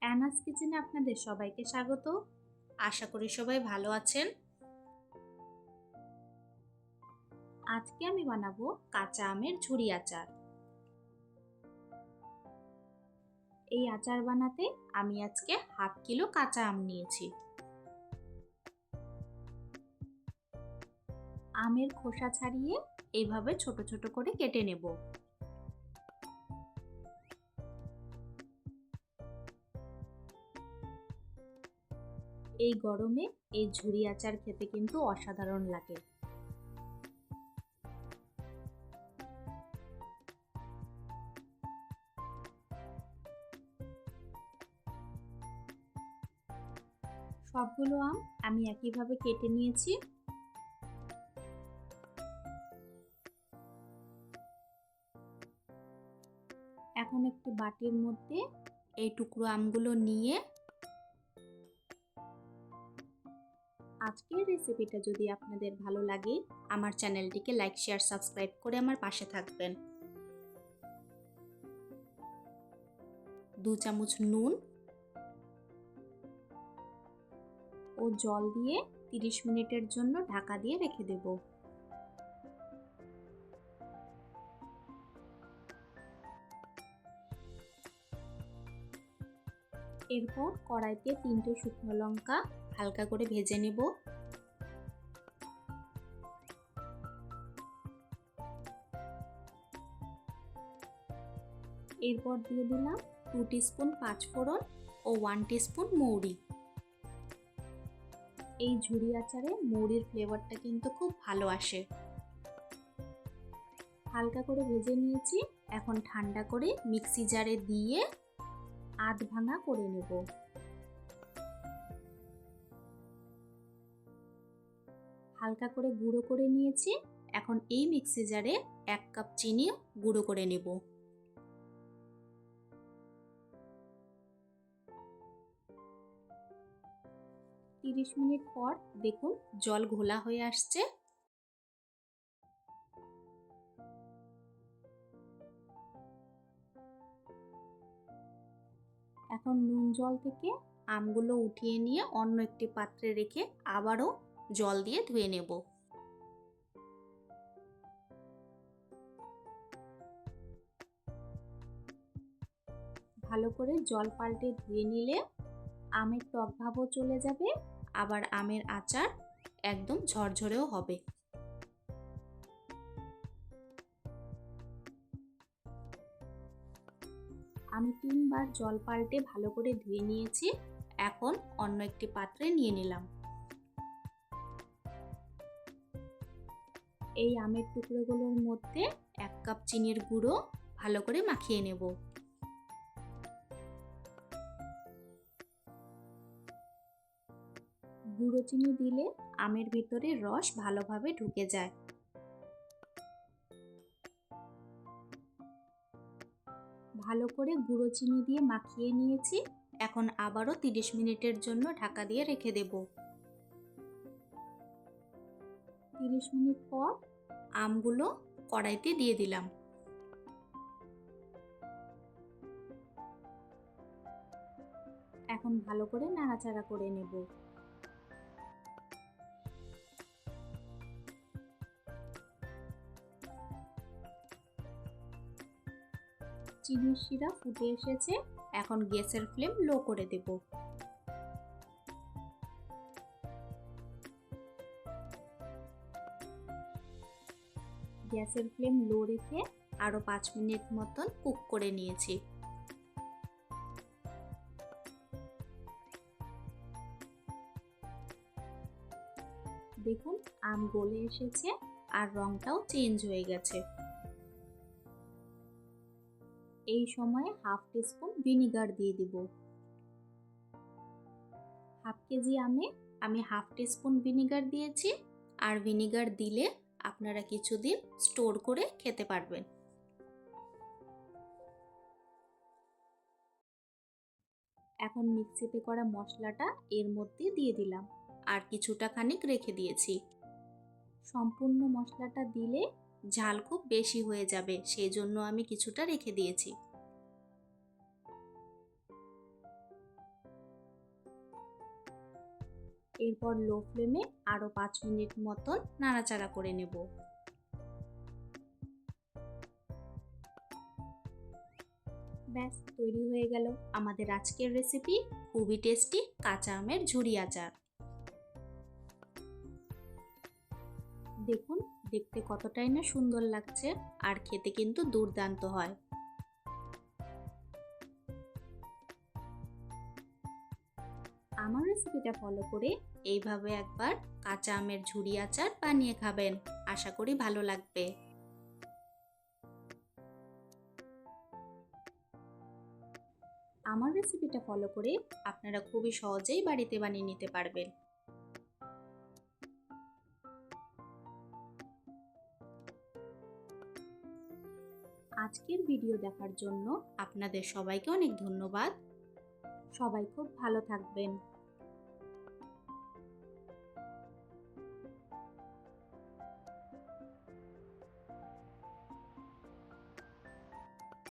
অ্যানাস কিচেনে আপনাদের সবাইকে স্বাগত। আশা করি সবাই ভালো আছেন। আজকে আমি বানাবো কাঁচা আমের ঝুরি আচার। এই আচার বানাতে আমি আজকে 1/2 কিলো কাঁচা আম নিয়েছি। আমের খোসা ছাড়িয়ে এইভাবে ছোট ছোট করে কেটে নেব। এই গরমে এই ঝুরি আচার খেতে কিন্তু অসাধারণ লাগে। সবগুলো আম আমি একইভাবে কেটে নিয়েছি। এখন একটি বাটির মধ্যে এই টুকরো আমগুলো নিয়ে আজকের রেসিপিটা যদি আপনাদের ভালো লাগে আমার চ্যানেলটিকে লাইক শেয়ার সাবস্ক্রাইব করে আমার পাশে থাকবেন। 2 চামচ নুন ও জল দিয়ে 30 মিনিটের জন্য ঢাকা দিয়ে রেখে দেব। এরপর কড়াইতে 3টে শুকনো লঙ্কা হালকা করে ভেজে নেব। এরপর দিয়ে দিলাম 2 টিস্পুন পাঁচফোড়ন ও 1 টিস্পুন মৌরি। এই ঝুরি আচারে মৌরির ফ্লেভারটা কিন্তু খুব ভালো আসে। হালকা করে ভেজে নিয়েছি। এখন ঠান্ডা করে মিক্সি জারে দিয়ে আধ ভাঙা করে নেব। হালকা করে গুঁড়ো করে নিয়েছি। এখন এই মিক্সি জারে 1 কাপ চিনি গুঁড়ো করে নেব। তিরিশ মিনিট পর দেখুন জল ঘোলা হয়ে আসছে। এখন নুন জল থেকে আমগুলো উঠিয়ে নিয়ে অন্য একটি পাত্রে রেখে আবারও জল দিয়ে ধুয়ে নেব। ভালো করে জল পাল্টে ধুয়ে নিলে আমের টক ভাবও চলে যাবে, আবার আমের আচার একদম ঝরঝরেও হবে। আমি 3 বার জল পাল্টে ভালো করে ধুয়ে নিয়েছি। এখন অন্য একটি পাত্রে নিয়ে নিলাম। এই আমের টুকরোগুলোর মধ্যে 1 কাপ চিনির গুঁড়ো ভালো করে মাখিয়ে নেব। গুঁড়ো চিনি দিলে আমের ভিতরে রস ভালোভাবে ঢুকে যায়। ভালো করে গুঁড়ো চিনি দিয়ে মাখিয়ে নিয়েছি। এখন আবারও 30 মিনিটের জন্য ঢাকা দিয়ে রেখে দেব। 30 মিনিট পর আমগুলো কড়াইতে দিয়ে দিলাম। এখন ভালো করে নাড়াচাড়া করে নেব। চিনির শিরা ফুটে এসেছে। এখন গ্যাসের ফ্লেম লো করে দেব। গ্যাসের ফ্লেম লো রেখে আরও 5 মিনিট মতন কুক করে নিয়েছি। দেখুন আম গলে এসেছে আর রংটাও চেঞ্জ হয়ে গেছে। এই সময়ে 1/2 টিস্পুন ভিনিগার দিয়ে দিব। 1/2 কেজি আমে আমি 1/2 টিস্পুন ভিনিগার দিয়েছি। আর ভিনিগার দিলে আপনারা কিছুদিন স্টোর করে খেতে পারবেন। এখন মিক্সিতে করা মশলাটা এর মধ্যে দিয়ে দিলাম আর কিছুটা খানিক রেখে দিয়েছি। সম্পূর্ণ মশলাটা দিলে ঝাল খুব বেশি হয়ে যাবে, সেই জন্য আমি কিছুটা রেখে দিয়েছি। এরপর লো ফ্লেমে আরও 5 মিনিট মতন নাড়াচাড়া করে নেব। ব্যাস তৈরি হয়ে গেল আমাদের আজকের রেসিপি, খুবই টেস্টি কাঁচা আমের ঝুরি আচার। দেখুন দেখতে কতটাই না সুন্দর লাগছে, আর খেতে কিন্তু দুর্দান্ত হয়। আমার রেসিপিটা ফলো করে এইভাবে একবার কাঁচা আমের ঝুরি আচার বানিয়ে খাবেন, আশা করি ভালো লাগবে। আমার রেসিপিটা ফলো করে আপনারা খুবই সহজেই বাড়িতে বানিয়ে নিতে পারবেন। আজকের ভিডিও দেখার জন্য আপনাদের সবাইকে অনেক ধন্যবাদ। সবাই খুব ভালো থাকবেন।